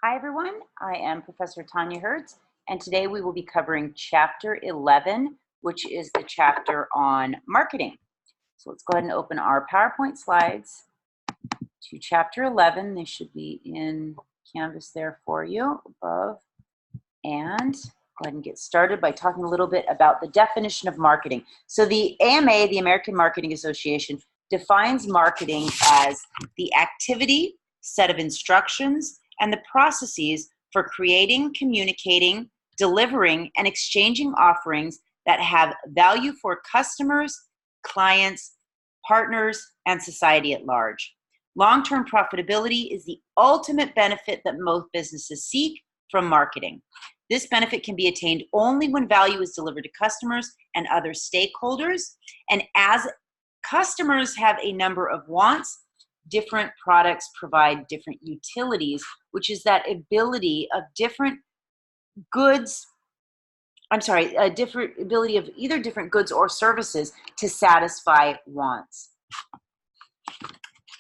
Hi everyone, I am Professor Tanya Hertz, and today we will be covering Chapter 11, which is the chapter on marketing. So let's go ahead and open our PowerPoint slides to Chapter 11. They should be in Canvas there for you above. And go ahead and get started by talking a little bit about the definition of marketing. So the AMA, the American Marketing Association, defines marketing as the activity, set of instructions, and the processes for creating, communicating, delivering, and exchanging offerings that have value for customers, clients, partners, and society at large. Long-term profitability is the ultimate benefit that most businesses seek from marketing. This benefit can be attained only when value is delivered to customers and other stakeholders. And as customers have a number of wants, different products provide different utilities, which is that ability of different goods, different ability of either different goods or services to satisfy wants.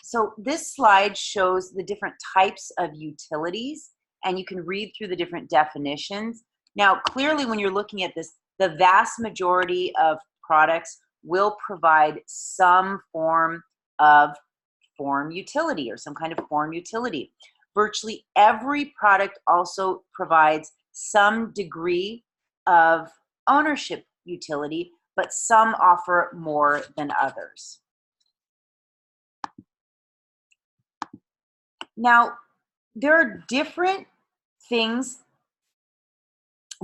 So this slide shows the different types of utilities, and you can read through the different definitions. Now, clearly, when you're looking at this, the vast majority of products will provide some form of utility or some kind of form utility. Virtually every product also provides some degree of ownership utility, but some offer more than others. Now, there are different things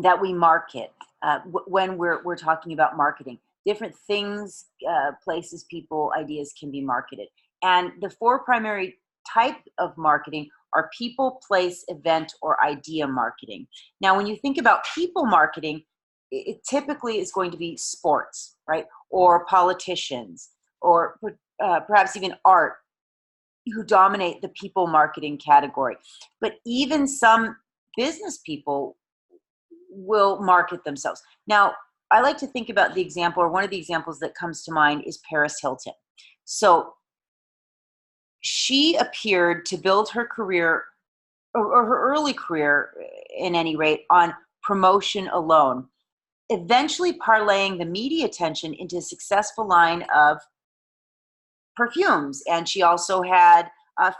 that we market when we're talking about marketing. Different things, places, people, ideas can be marketed. And the four primary types of marketing are people, place, event, or idea marketing. Now, when you think about people marketing, it typically is going to be sports, right? Or politicians, or perhaps even art, who dominate the people marketing category. But even some business people will market themselves. Now, I like to think about the example, or one of the examples that comes to mind is Paris Hilton. So she appeared to build her career, or her early career in any rate, on promotion alone, eventually parlaying the media attention into a successful line of perfumes. And she also had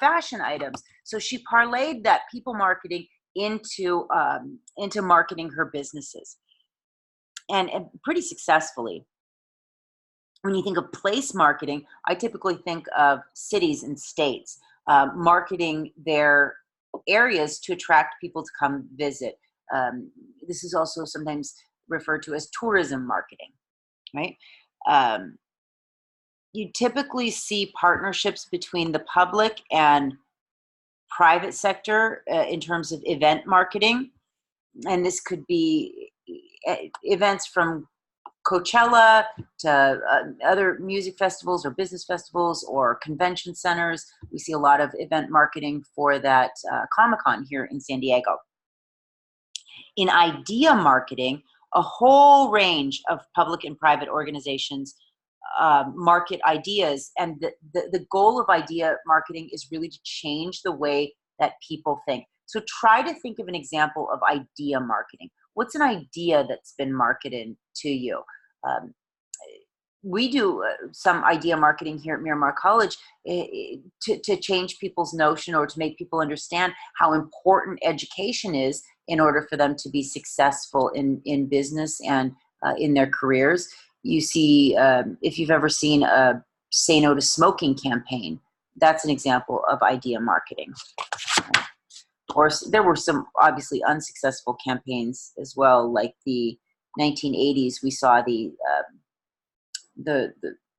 fashion items. So she parlayed that people marketing into marketing her businesses, and pretty successfully. When you think of place marketing, I typically think of cities and states marketing their areas to attract people to come visit. This is also sometimes referred to as tourism marketing, right? You typically see partnerships between the public and private sector in terms of event marketing. And this could be events from Coachella to other music festivals or business festivals or convention centers. We see a lot of event marketing for that Comic-Con here in San Diego. In idea marketing, a whole range of public and private organizations market ideas, and the goal of idea marketing is really to change the way that people think. So try to think of an example of idea marketing. What's an idea that's been marketed to you? We do some idea marketing here at Miramar College to change people's notion, or to make people understand how important education is in order for them to be successful in business and in their careers. You see, if you've ever seen a Say No to Smoking campaign, that's an example of idea marketing. Or there were some obviously unsuccessful campaigns as well, like the 1980s. We saw the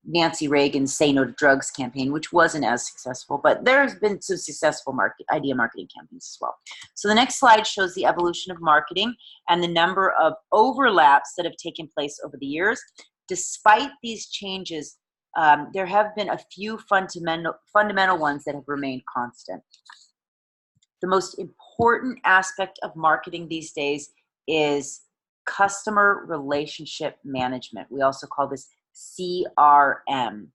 Nancy Reagan's Say No to Drugs campaign, which wasn't as successful, but there's been some successful idea marketing campaigns as well. So the next slide shows the evolution of marketing and the number of overlaps that have taken place over the years. Despite these changes, there have been a few fundamental ones that have remained constant. The most important aspect of marketing these days is customer relationship management. We also call this CRM.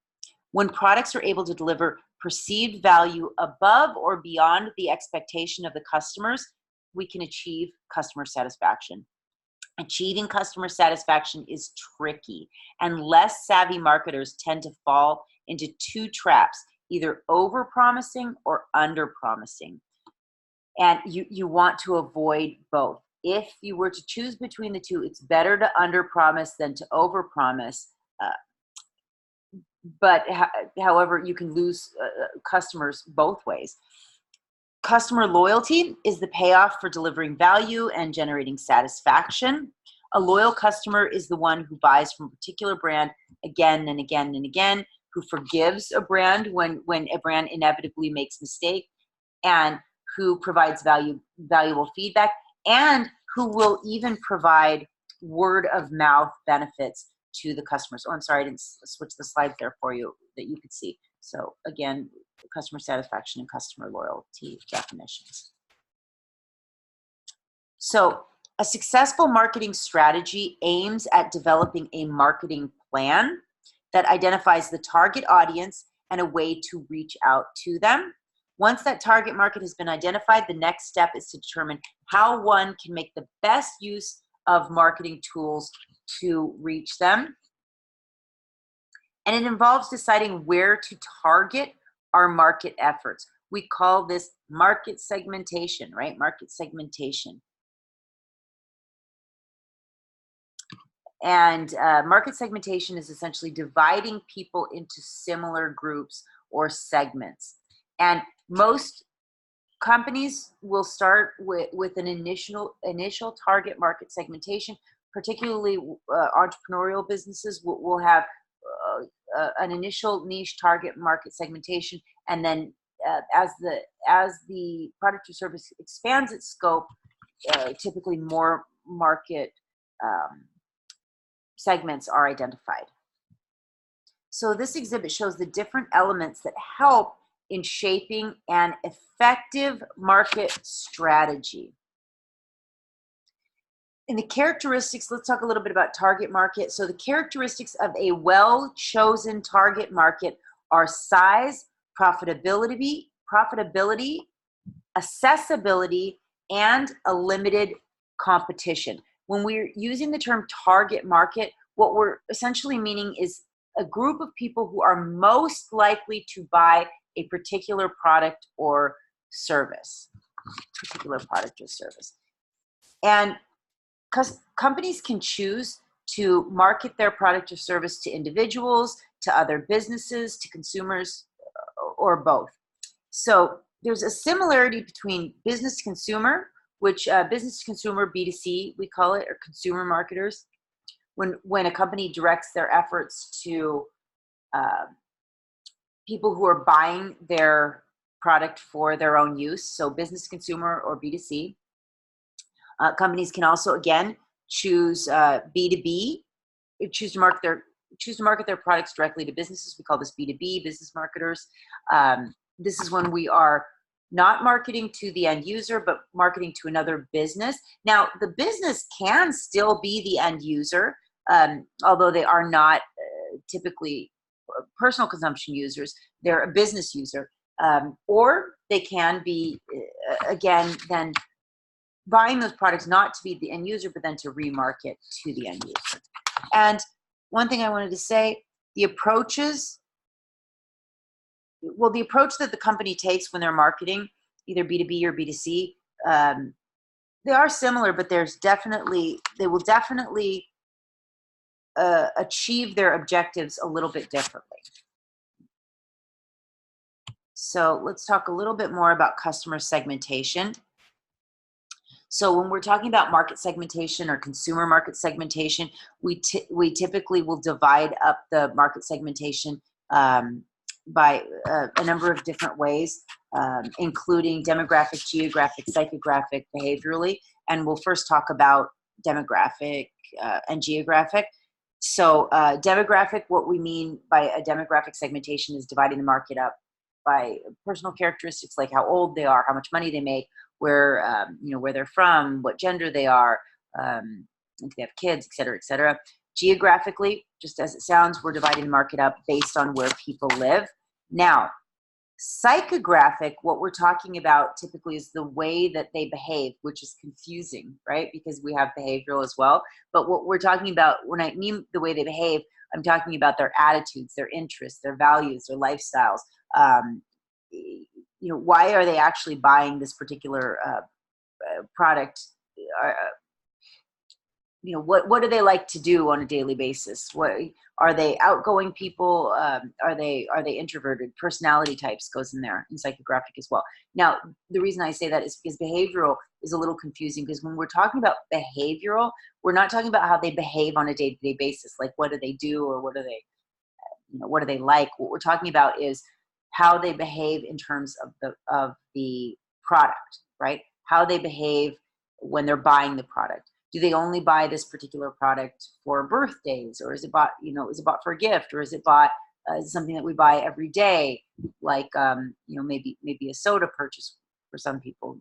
When products are able to deliver perceived value above or beyond the expectation of the customers, we can achieve customer satisfaction. Achieving customer satisfaction is tricky, and less savvy marketers tend to fall into two traps, either over-promising or under-promising. And you want to avoid both. If you were to choose between the two, it's better to under-promise than to over-promise. However, you can lose customers both ways. Customer loyalty is the payoff for delivering value and generating satisfaction. A loyal customer is the one who buys from a particular brand again and again and again, who forgives a brand when a brand inevitably makes mistake, and who provides valuable feedback, and who will even provide word of mouth benefits to the customers. Oh, I'm sorry, I didn't switch the slides there for you that you could see. So again, customer satisfaction and customer loyalty definitions. So a successful marketing strategy aims at developing a marketing plan that identifies the target audience and a way to reach out to them. Once that target market has been identified, the next step is to determine how one can make the best use of marketing tools to reach them. And it involves deciding where to target our market efforts. We call this market segmentation, right? Market segmentation. And market segmentation is essentially dividing people into similar groups or segments. And most companies will start with an initial target market segmentation. Particularly entrepreneurial businesses will have an initial niche target market segmentation, and then as the product or service expands its scope, typically more market segments are identified. So this exhibit shows the different elements that help in shaping an effective market strategy. In the characteristics, let's talk a little bit about target market. So the characteristics of a well-chosen target market are size, profitability, accessibility, and a limited competition. When we're using the term target market, what we're essentially meaning is a group of people who are most likely to buy a particular product or service. And because companies can choose to market their product or service to individuals, to other businesses, to consumers, or both. So there's a similarity between business to consumer, which business to consumer, B2C, we call it, or consumer marketers. When a company directs their efforts to people who are buying their product for their own use, so business to consumer or B2C. Companies can also, again, choose B2B, choose to market their products directly to businesses. We call this B2B, business marketers. This is when we are not marketing to the end user, but marketing to another business. Now, the business can still be the end user, although they are not typically personal consumption users. They're a business user. Or they can be, again, then buying those products not to be the end user, but then to remarket to the end user. And one thing I wanted to say, the approach that the company takes when they're marketing, either B2B or B2C, they are similar, but they will definitely achieve their objectives a little bit differently. So let's talk a little bit more about customer segmentation. So when we're talking about market segmentation or consumer market segmentation, we typically will divide up the market segmentation by a number of different ways, including demographic, geographic, psychographic, behaviorally. And we'll first talk about demographic and geographic. So demographic, what we mean by a demographic segmentation is dividing the market up by personal characteristics like how old they are, how much money they make, where where they're from, what gender they are, if they have kids, et cetera, et cetera. Geographically, just as it sounds, we're dividing the market up based on where people live. Now, Psychographic, what we're talking about typically is the way that they behave, which is confusing, right? Because we have behavioral as well. But what we're talking about, when I mean the way they behave, I'm talking about their attitudes, their interests, their values, their lifestyles. Why are they actually buying this particular product? What do they like to do on a daily basis? What are they? Outgoing people? Are they introverted? Personality types goes in there in psychographic as well. Now, the reason I say that is because behavioral is a little confusing, because when we're talking about behavioral, we're not talking about how they behave on a day-to-day basis, like what do they do or what do they what do they like. What we're talking about is how they behave in terms of the product, right? How they behave when they're buying the product. Do they only buy this particular product for birthdays, or is it bought, is it bought for a gift, or is it bought something that we buy every day, like maybe a soda purchase for some people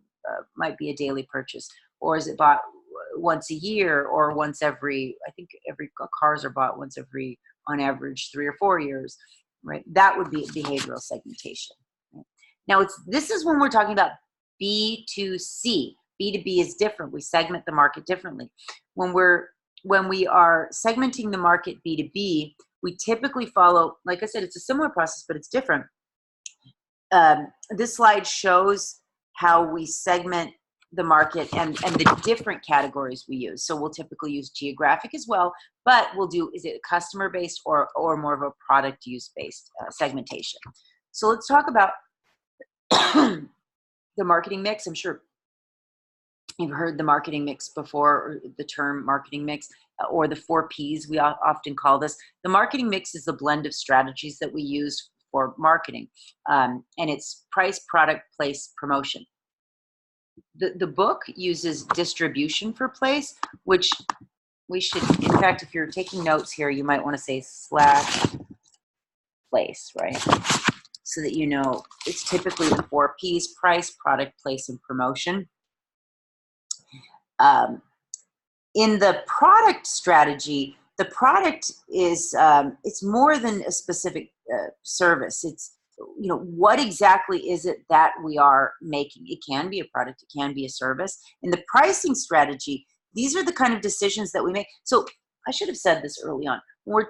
might be a daily purchase, or is it bought once a year, or once every, I think every cars are bought once every, on average, 3 or 4 years, right? That would be behavioral segmentation. Right? Now, this is when we're talking about B2C. B2B is different. We segment the market differently. When we are segmenting the market B2B, we typically follow, like I said, it's a similar process, but it's different. This slide shows how we segment the market and the different categories we use. So we'll typically use geographic as well, but we'll do, is it customer-based or more of a product use-based segmentation. So let's talk about the marketing mix. I'm sure you've heard the marketing mix before, or the term marketing mix, or the 4 Ps, we often call this. The marketing mix is the blend of strategies that we use for marketing, and it's price, product, place, promotion. The book uses distribution for place, which we should, in fact, if you're taking notes here, you might want to say / place, right? So that you know it's typically the 4 Ps: price, product, place, and promotion. In the product strategy, the product is it's more than a specific service. It's what exactly is it that we are making? It can be a product, it can be a service. In the pricing strategy, these are the kind of decisions that we make. So I should have said this early on. When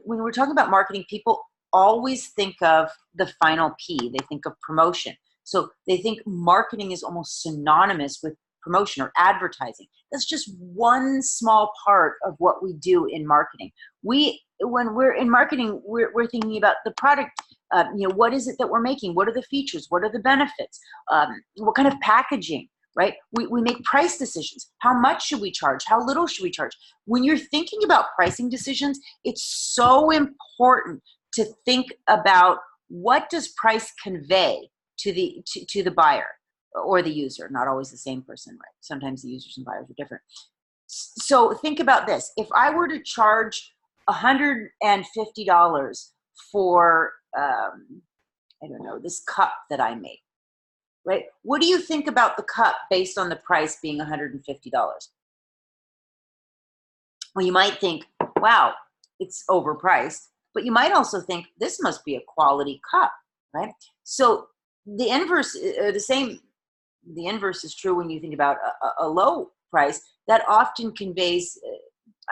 we're talking about marketing, people always think of the final P. They think of promotion. So they think marketing is almost synonymous with promotion or advertising. That's just one small part of what we do in marketing. When we're in marketing, we're thinking about the product. What is it that we're making? What are the features? What are the benefits? What kind of packaging, right? We make price decisions. How much should we charge? How little should we charge? When you're thinking about pricing decisions, it's so important to think about what does price convey to the buyer or the user. Not always the same person, right? Sometimes the users and buyers are different. So think about this. If I were to charge $150 for, I don't know, this cup that I make, right? What do you think about the cup based on the price being $150? Well, you might think, wow, it's overpriced, but you might also think this must be a quality cup, right? So the inverse, the inverse is true when you think about a low price. That often conveys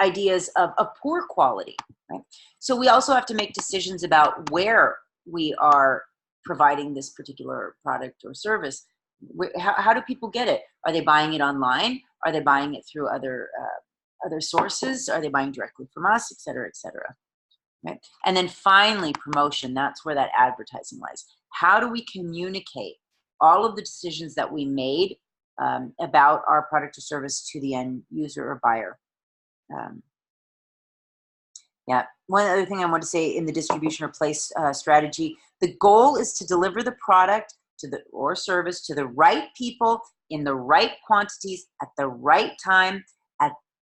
ideas of a poor quality, right? So we also have to make decisions about where we are providing this particular product or service. How do people get it? Are they buying it online? Are they buying it through other sources? Are they buying directly from us, et cetera, et cetera? Right? And then finally, promotion. That's where that advertising lies. How do we communicate all of the decisions that we made about our product or service to the end user or buyer? Yeah. One other thing I want to say in the distribution or place strategy, the goal is to deliver the product or service to the right people in the right quantities at the right time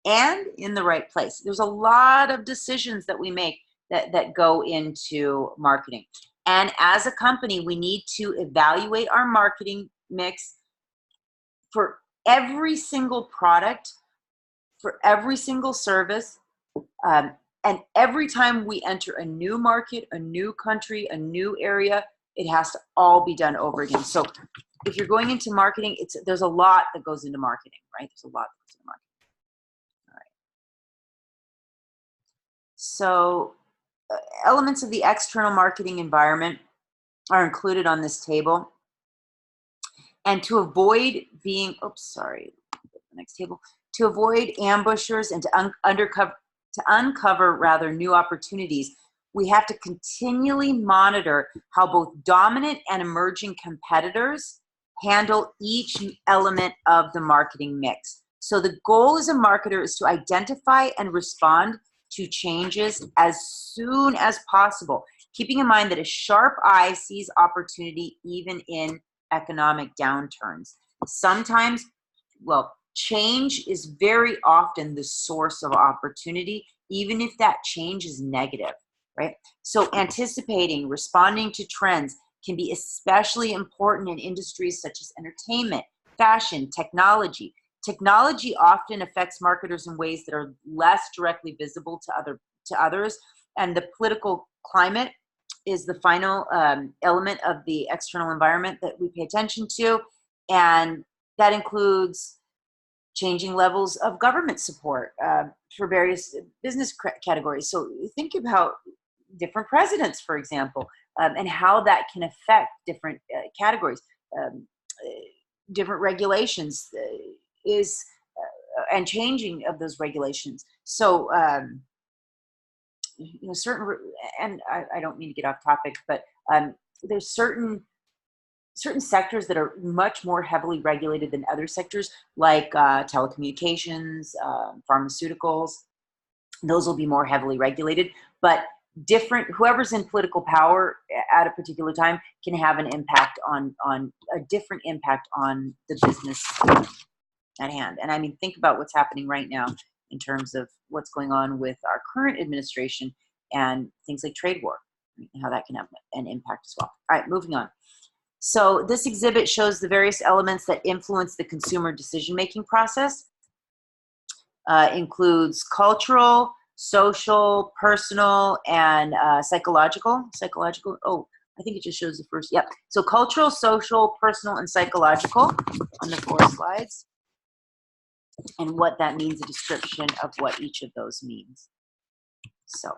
and in the right place. There's a lot of decisions that we make that go into marketing. And as a company, we need to evaluate our marketing mix for every single product, for every single service, and every time we enter a new market, a new country, a new area, it has to all be done over again. So if you're going into marketing, there's a lot that goes into marketing, right? There's a lot that goes into marketing. All right. So elements of the external marketing environment are included on this table. And to avoid being, next table, to avoid ambushers and to uncover rather new opportunities, we have to continually monitor how both dominant and emerging competitors handle each element of the marketing mix. So the goal as a marketer is to identify and respond to changes as soon as possible, keeping in mind that a sharp eye sees opportunity even in economic downturns. Sometimes, change is very often the source of opportunity, even if that change is negative, right? So anticipating, responding to trends can be especially important in industries such as entertainment, fashion, technology. Technology often affects marketers in ways that are less directly visible to others, and the political climate is the final element of the external environment that we pay attention to, and that includes changing levels of government support for various business categories. So think about different presidents, for example, and how that can affect different categories, different regulations and changing of those regulations. So certain, and I don't mean to get off topic, but there's certain sectors that are much more heavily regulated than other sectors, like telecommunications, pharmaceuticals. Those will be more heavily regulated, but whoever's in political power at a particular time can have an impact on a different impact on the business at hand. And I mean, think about what's happening right now in terms of what's going on with our current administration and things like trade war, and how that can have an impact as well. All right, moving on. So this exhibit shows the various elements that influence the consumer decision-making process. Includes cultural, social, personal, and psychological. Oh, I think it just shows the first. Yep. So cultural, social, personal, and psychological on the 4 slides. And what that means, a description of what each of those means. So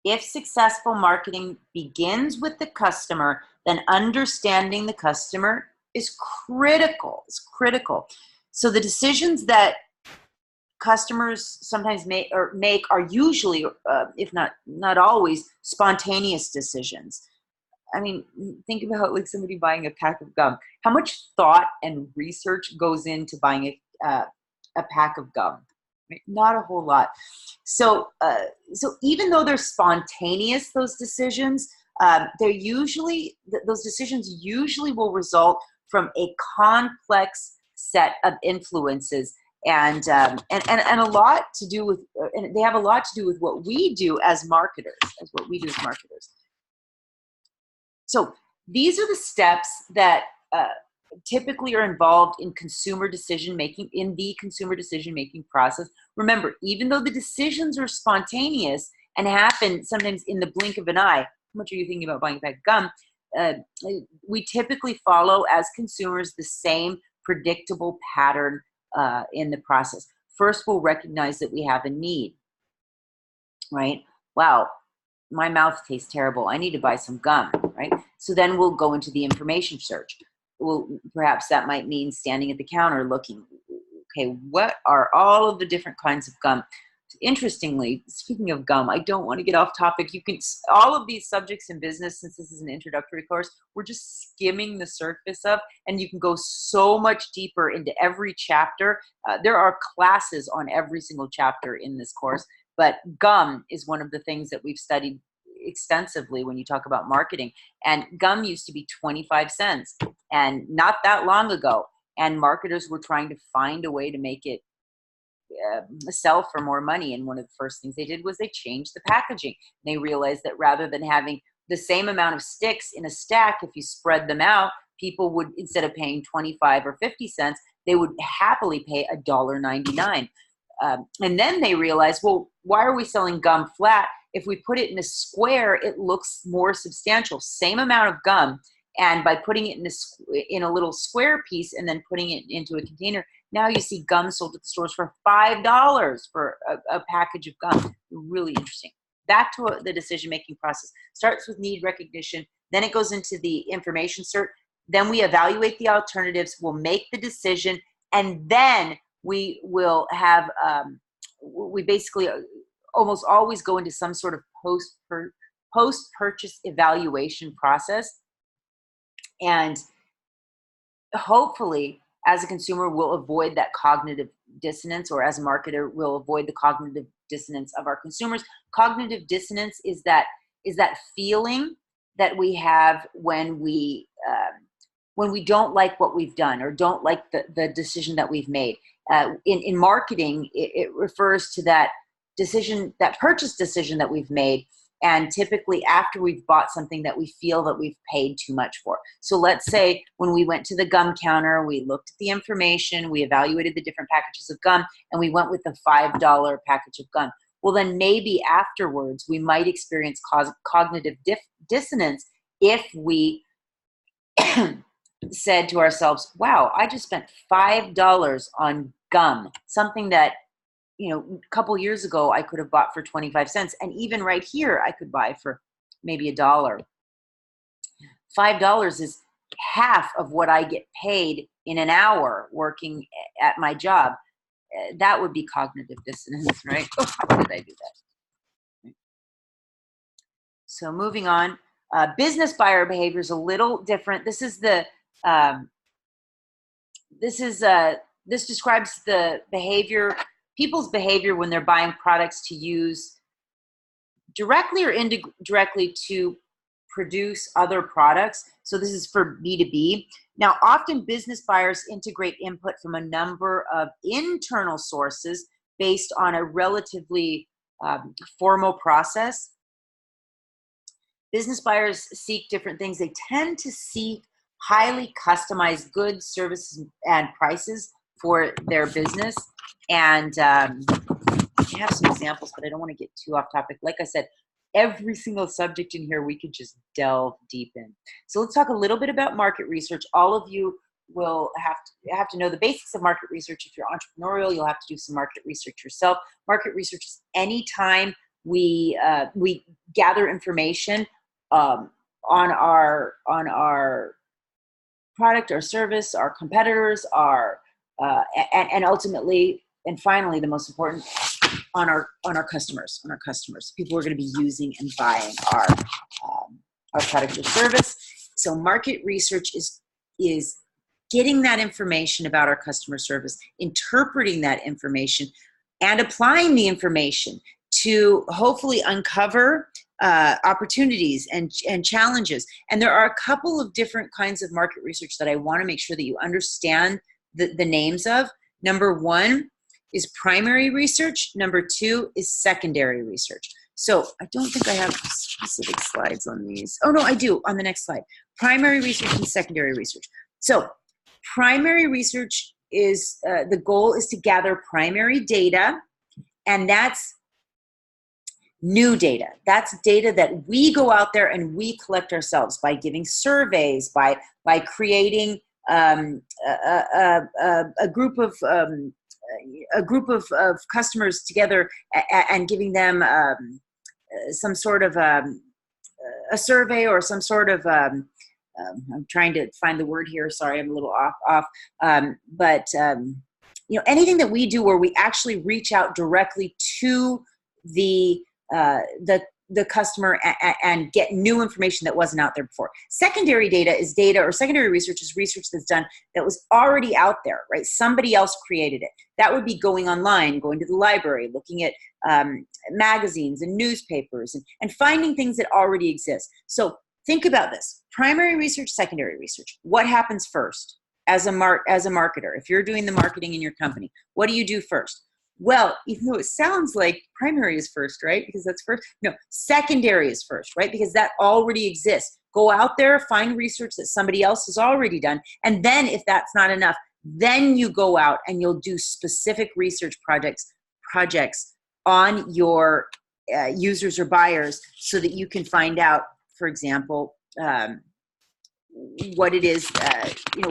if successful marketing begins with the customer, then understanding the customer is critical. It's critical. So the decisions that customers sometimes make are usually, if not always, spontaneous decisions. I mean, think about like somebody buying a pack of gum. How much thought and research goes into buying a pack of gum? Right? Not a whole lot. So even though they're spontaneous, those decisions, those decisions usually will result from a complex set of influences, and a lot to do with, and they have a lot to do with what we do as marketers, So these are the steps that typically are involved in consumer decision-making, in the consumer decision-making process. Remember, even though the decisions are spontaneous and happen sometimes in the blink of an eye, how much are you thinking about buying a pack of gum? We typically follow, as consumers, the same predictable pattern in the process. First, we'll recognize that we have a need, right? Wow, my mouth tastes terrible. I need to buy some gum, right? So then we'll go into the information search. Well, perhaps that might mean standing at the counter looking, okay, what are all of the different kinds of gum? Interestingly, speaking of gum, I don't want to get off topic. All of these subjects in business, since this is an introductory course, we're just skimming the surface of, and you can go so much deeper into every chapter. There are classes on every single chapter in this course, but gum is one of the things that we've studied extensively when you talk about marketing. And gum used to be 25 cents, and not that long ago, and marketers were trying to find a way to make it sell for more money. And one of the first things they did was they changed the packaging. They realized that rather than having the same amount of sticks in a stack, if you spread them out, people would, instead of paying 25 or 50 cents, they would happily pay $1.99. And then they realized, well, why are we selling gum flat? If we put it in a square, it looks more substantial. Same amount of gum, And by putting it in a little square piece and then putting it into a container, now you see gum sold at the stores for $5 for a package of gum. Really interesting. Back to the decision-making process. Starts with need recognition, then it goes into the information cert, then we evaluate the alternatives, we'll make the decision, and then we will have, we basically almost always go into some sort of post-purchase evaluation process. And hopefully, as a consumer, we'll avoid that cognitive dissonance, or as a marketer, we'll avoid the cognitive dissonance of our consumers. Cognitive dissonance is that feeling that we have when we don't like what we've done or don't like the decision that we've made. In marketing, it refers to that decision, that purchase decision that we've made, and typically after we've bought something that we feel that we've paid too much for. So let's say when we went to the gum counter, we looked at the information, we evaluated the different packages of gum, and we went with the $5 package of gum. Well, then maybe afterwards we might experience cognitive dissonance if we said to ourselves, wow, I just spent $5 on gum, something that, you know, a couple years ago I could have bought for 25 cents. And even right here, I could buy for maybe $1. $5 is half of what I get paid in an hour working at my job. That would be cognitive dissonance, right? Oh, how did I do that? So moving on, business buyer behavior is a little different. This describes the behavior, people's behavior when they're buying products to use directly or indirectly to produce other products. So this is for B2B. Now, often business buyers integrate input from a number of internal sources based on a relatively formal process. Business buyers seek different things. They tend to seek highly customized goods, services, and prices for their business. And I have some examples, but I don't want to get too off topic. Like I said, every single subject in here we could just delve deep in. So let's talk a little bit about market research. All of you will have to know the basics of market research. If you're entrepreneurial, you'll have to do some market research yourself. Market research is any time we gather information on our product or service, our competitors, and ultimately, and finally, the most important, on our customers, people who are going to be using and buying our product or service. So market research is getting that information about our customer service, interpreting that information, and applying the information to hopefully uncover opportunities and challenges. And there are a couple of different kinds of market research that I want to make sure that you understand the names of. Number one is primary research. Number two is secondary research. So I don't think I have specific slides on these. Oh no, I do on the next slide. Primary research and secondary research. So primary research is, the goal is to gather primary data, and that's new data. That's data that we go out there and we collect ourselves by giving surveys, by creating a group of customers together and giving them some sort of a survey or some sort of I'm trying to find the word here. Sorry, I'm a little off. But you know, anything that we do where we actually reach out directly to the customer and get new information that wasn't out there before. Secondary data is data, or secondary research is research that's done that was already out there, right? Somebody else created it. That would be going online, going to the library, looking at magazines and newspapers and finding things that already exist. So think about this: primary research, secondary research. What happens first as a marketer? If you're doing the marketing in your company, what do you do first? Well, even though it sounds like primary is first, right? Because that's first. No, secondary is first, right? Because that already exists. Go out there, find research that somebody else has already done. And then if that's not enough, then you go out and you'll do specific research projects on your users or buyers so that you can find out, for example, what it is,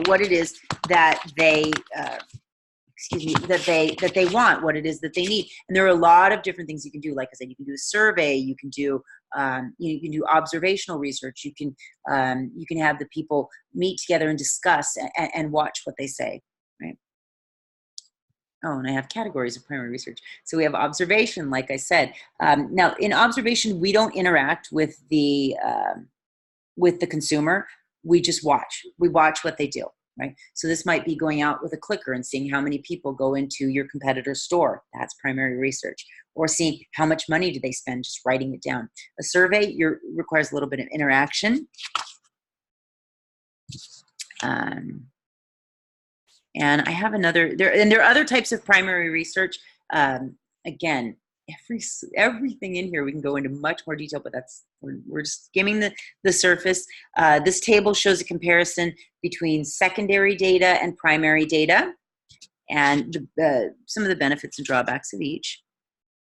what it is that they, that they want, what it is that they need. And there are a lot of different things you can do. Like I said, you can do a survey, you can do observational research, you can have the people meet together and discuss and watch what they say, right? Oh, and I have categories of primary research. So we have observation, like I said. Now, in observation, we don't interact with the consumer. We just watch. We watch what they do, right? So this might be going out with a clicker and seeing how many people go into your competitor's store. That's primary research. Or seeing how much money do they spend, just writing it down. A survey requires a little bit of interaction. And I have another, there are other types of primary research. Again, everything in here, we can go into much more detail, but we're just skimming the surface. This table shows a comparison between secondary data and primary data, and some of the benefits and drawbacks of each.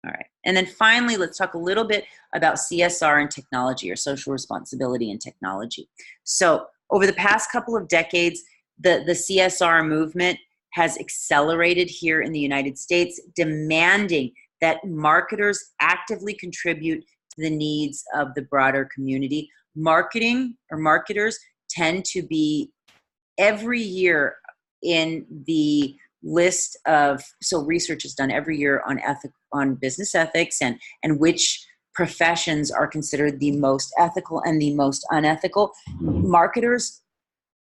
All right, and then finally, let's talk a little bit about CSR and technology, or social responsibility and technology. So over the past couple of decades, the CSR movement has accelerated here in the United States, demanding that marketers actively contribute to the needs of the broader community. Marketers tend to be every year in the list of, so research is done every year on business ethics and which professions are considered the most ethical and the most unethical. Marketers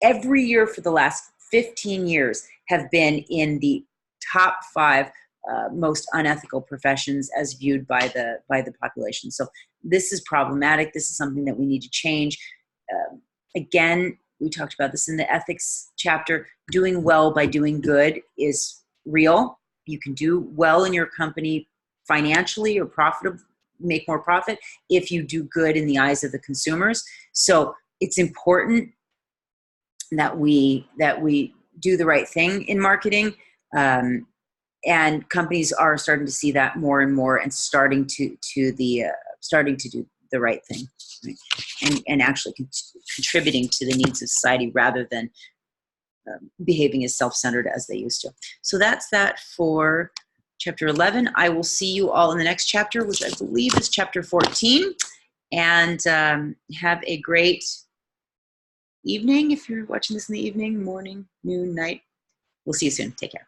every year for the last 15 years have been in the top 5 most unethical professions as viewed by the population. So this is problematic. This is something that we need to change. Again, we talked about this in the ethics chapter. Doing well by doing good is real. You can do well in your company financially or make more profit if you do good in the eyes of the consumers. So it's important that we do the right thing in marketing, and companies are starting to see that more and more, and starting to do the right thing, right? and actually contributing to the needs of society rather than behaving as self-centered as they used to. So that's that for chapter 11. I will see you all in the next chapter, which I believe is chapter 14. And have a great evening if you're watching this in the evening, morning, noon, night. We'll see you soon. Take care.